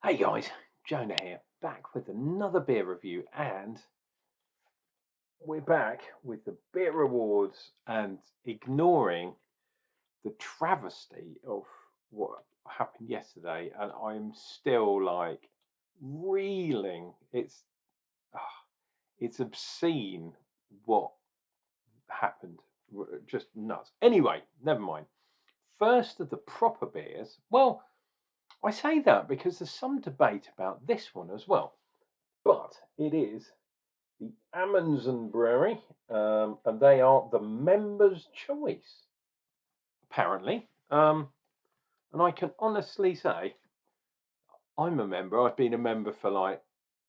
Hey guys, Jonah here, back with another beer review, and we're back with the beer awards and ignoring the travesty of what happened yesterday, and I'm still like reeling. It's obscene what happened, just nuts. Anyway, never mind. First of the proper beers. Well, I say that because there's some debate about this one as well. But it is the Amundsen Brewery, and they are the members' choice, apparently. And I can honestly say, I'm a member. I've been a member for like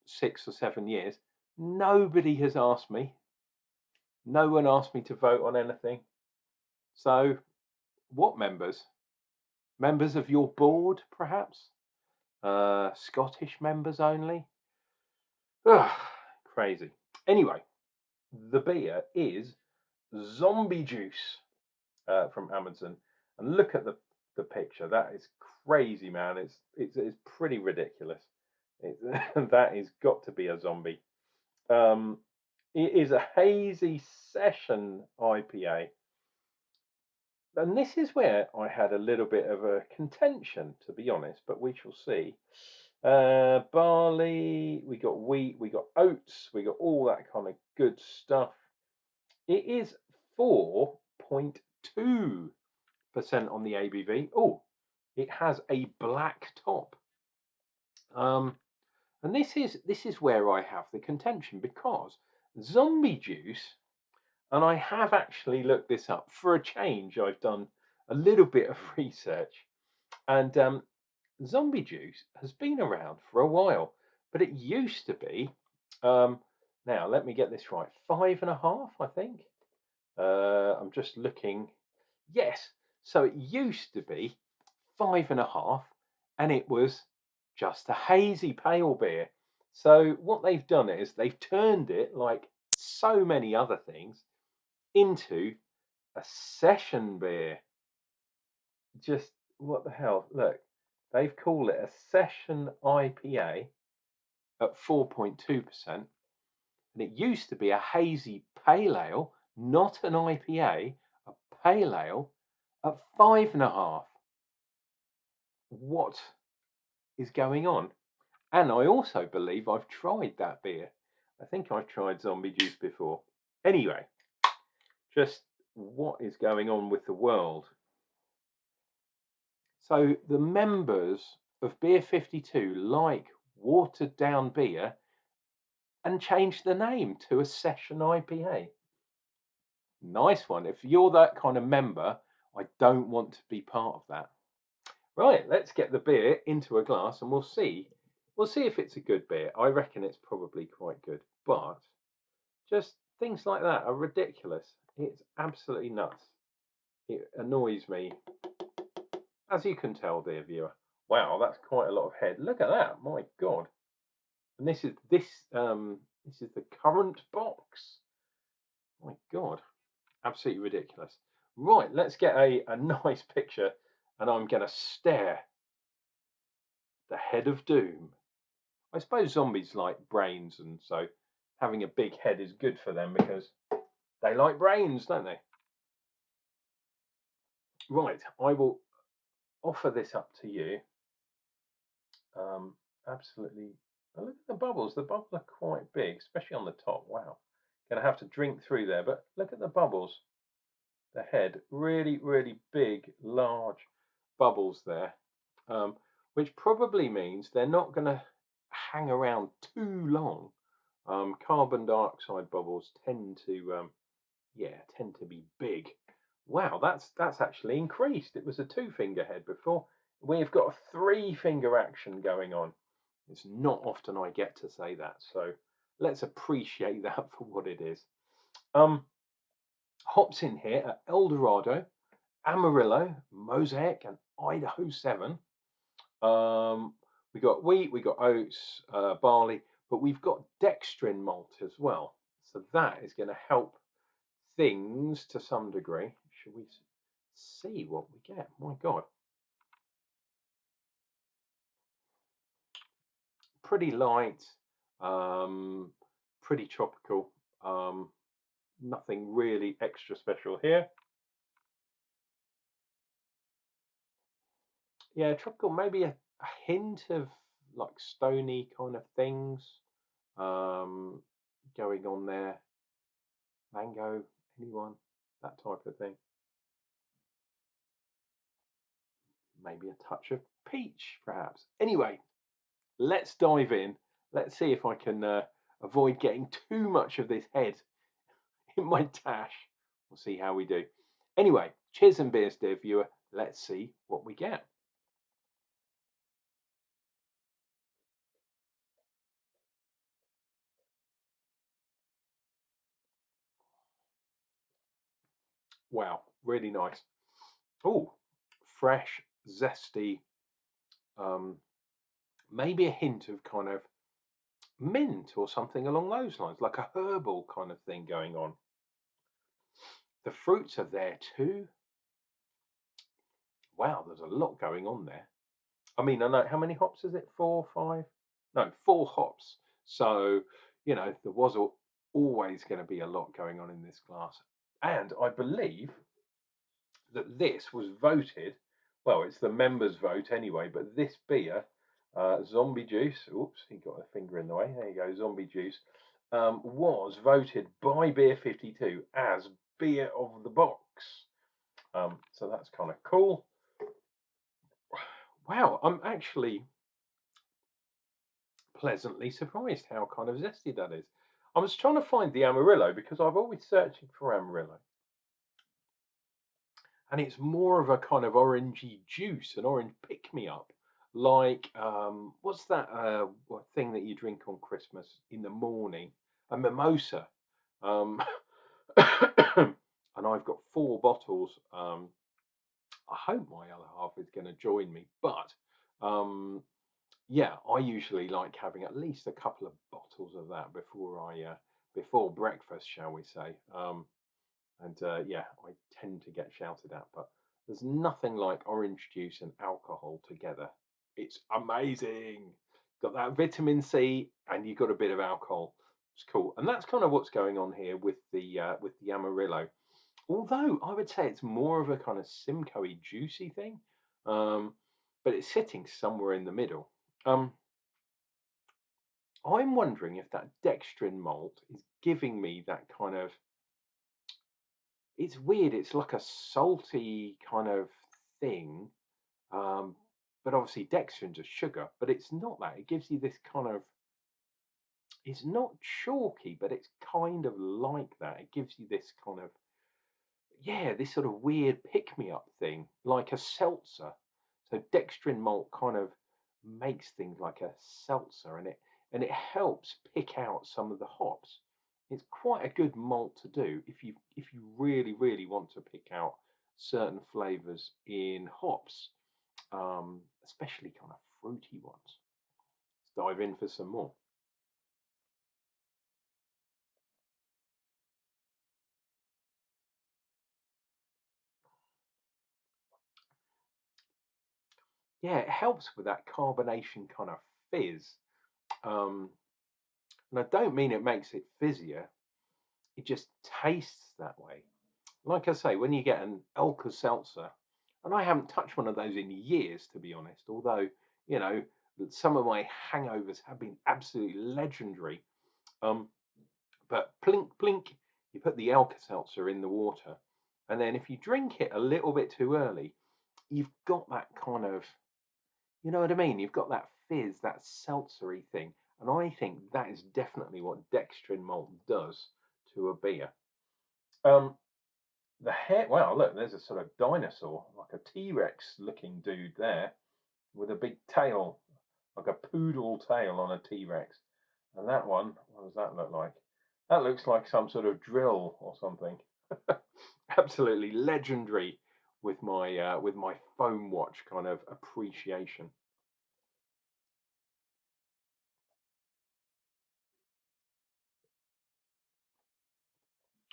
6 or 7 years. Nobody has asked me. No one asked me to vote on anything. So, what members? Members of your board, perhaps? Scottish members only? Ugh, crazy. Anyway, the beer is Zombie Juice from Amundsen, and look at the picture. That is crazy, man. It's pretty ridiculous. That is got to be a zombie. Um, it is a hazy session IPA, and this is where I had a little bit of a contention, to be honest. But we shall see. Barley, we got wheat, we got oats, we got all that kind of good stuff. It is 4.2% on the ABV. Oh, it has a black top. And this is where I have the contention, because Zombie Juice, and I have actually looked this up for a change. I've done a little bit of research, and Zombie Juice has been around for a while, but it used to be. Now let me get this right. 5.5, I think. I'm just looking. Yes, so it used to be 5.5, and it was just a hazy pale beer. So what they've done is they've turned it, like so many other things, into a session beer. Just what the hell? Look, they've called it a session IPA at 4.2%, and it used to be a hazy pale ale, not an IPA, a pale ale at 5.5. What is going on? And I also believe I've tried that beer. I think I've tried Zombie Juice before. Anyway, just what is going on with the world? So the members of Beer 52 like watered down beer and changed the name to a session IPA. Nice one. If you're that kind of member, I don't want to be part of that. Right, let's get the beer into a glass and we'll see. We'll see if it's a good beer. I reckon it's probably quite good, but just things like that are ridiculous. It's absolutely nuts. It annoys me, as you can tell, dear viewer. Wow, that's quite a lot of head. Look at that, my God. And this is the current box. My God, absolutely ridiculous. Right, let's get a nice picture, and I'm gonna stare. The head of doom. I suppose zombies like brains, and so having a big head is good for them because they like brains, don't they? Right, I will offer this up to you. Absolutely. Oh, look at the bubbles. The bubbles are quite big, especially on the top. Wow. Gonna have to drink through there, but look at the bubbles. The head, really, really big, large bubbles there, which probably means they're not gonna hang around too long. Carbon dioxide bubbles tend to, tend to be big. Wow, that's actually increased. It was a 2-finger head before. We've got a 3-finger action going on. It's not often I get to say that, so let's appreciate that for what it is. Hops in here are Eldorado, Amarillo, Mosaic, and Idaho 7. We got wheat, we got oats, barley, but we've got dextrin malt as well. So that is going to help things to some degree. Should we see what we get? My God. pretty light, um, pretty tropical. Nothing really extra special here. Yeah, tropical, maybe a hint of like stony kind of things um, going on there. Mango, anyone? That type of thing. Maybe a touch of peach, perhaps. Anyway, let's dive in. Let's see if I can avoid getting too much of this head in my tash. We'll see how we do. Anyway, cheers and beers, dear viewer. Let's see what we get. Wow, really nice. Oh, fresh, zesty, um, maybe a hint of kind of mint or something along those lines, like a herbal kind of thing going on. The fruits are there too. Wow, there's a lot going on there. I mean, I know how many hops is it? Four, five? No, four hops. So, there was always going to be a lot going on in this glass. And I believe that this was voted, well, it's the members' vote anyway, but this beer, Zombie Juice, oops, he got a finger in the way, there you go, Zombie Juice, was voted by Beer 52 as beer of the box. So that's kind of cool. Wow, I'm actually pleasantly surprised how kind of zesty that is. I was trying to find the Amarillo because I've always searching for Amarillo. And it's more of a kind of orangey juice, an orange pick me up, like what's that thing that you drink on Christmas in the morning? A mimosa. Um, and I've got four bottles. I hope my other half is going to join me, but yeah, I usually like having at least a couple of bottles of that before breakfast, shall we say? And yeah, I tend to get shouted at, but there's nothing like orange juice and alcohol together. It's amazing. Got that vitamin C, and you got a bit of alcohol. It's cool, and that's kind of what's going on here with the Amarillo. Although I would say it's more of a kind of Simcoe-y juicy thing, um, but it's sitting somewhere in the middle. I'm wondering if that dextrin malt is giving me that kind of, it's weird. It's like a salty kind of thing, um, but obviously dextrin's a sugar, but it's not that. It gives you this kind of, it's not chalky, but it's kind of like that. It gives you this kind of, yeah, this sort of weird pick me up thing, like a seltzer. So dextrin malt kind of makes things like a seltzer, and it helps pick out some of the hops. It's quite a good malt to do if you really want to pick out certain flavors in hops, especially kind of fruity ones. Let's dive in for some more. Yeah, it helps with that carbonation kind of fizz. Um, and I don't mean it makes it fizzier. It just tastes that way. Like I say, when you get an Elka seltzer, and I haven't touched one of those in years, to be honest, although, you know, some of my hangovers have been absolutely legendary. Um, but plink, plink, you put the Elka seltzer in the water, and then if you drink it a little bit too early, you've got that kind of, you know what I mean? You've got that fizz, that seltzery thing. And I think that is definitely what dextrin malt does to a beer. Um, the hair, wow, look, there's a sort of dinosaur, like a T-Rex looking dude there with a big tail, like a poodle tail on a T-Rex. And that one, what does that look like? That looks like some sort of drill or something. Absolutely legendary with my foam watch kind of appreciation.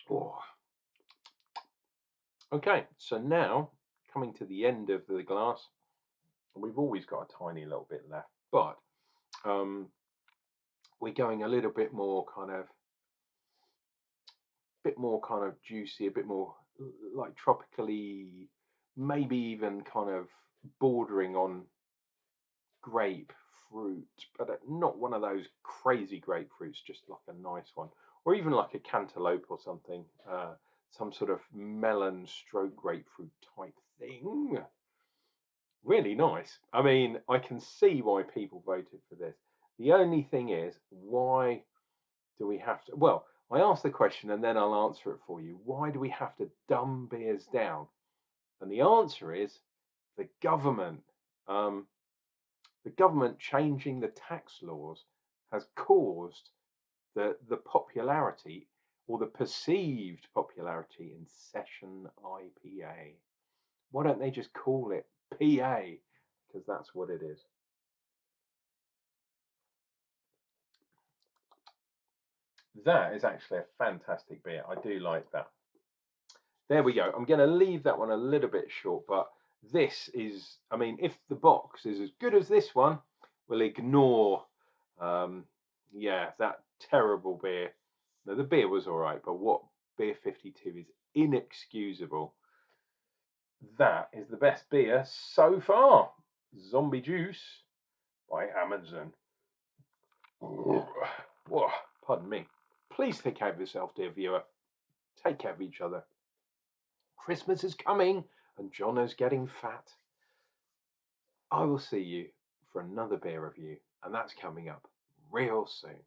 Oh, okay, so now coming to the end of the glass, we've always got a tiny little bit left, but we're going a little bit more kind of, juicy, a bit more like tropically, maybe even kind of bordering on grapefruit, but not one of those crazy grapefruits, just like a nice one, or even like a cantaloupe or something, some sort of melon stroke grapefruit type thing. Really nice. I mean, I can see why people voted for this. The only thing is, why do we have to? Well, I asked the question and then I'll answer it for you. Why do we have to dumb beers down? And the answer is the government. Um, the government changing the tax laws has caused the popularity, or the perceived popularity, in session IPA. Why don't they just call it PA? Because that's what it is. That is actually a fantastic beer. I do like that. There we go. I'm going to leave that one a little bit short, but this is, I mean, if the box is as good as this one, we'll ignore, um, yeah, that terrible beer. Now, the beer was all right, but what Beer 52 is inexcusable. That is the best beer so far. Zombie Juice by Amundsen. Whoa, pardon me. Please take care of yourself, dear viewer. Take care of each other. Christmas is coming and Jono's getting fat. I will see you for another beer review, and that's coming up real soon.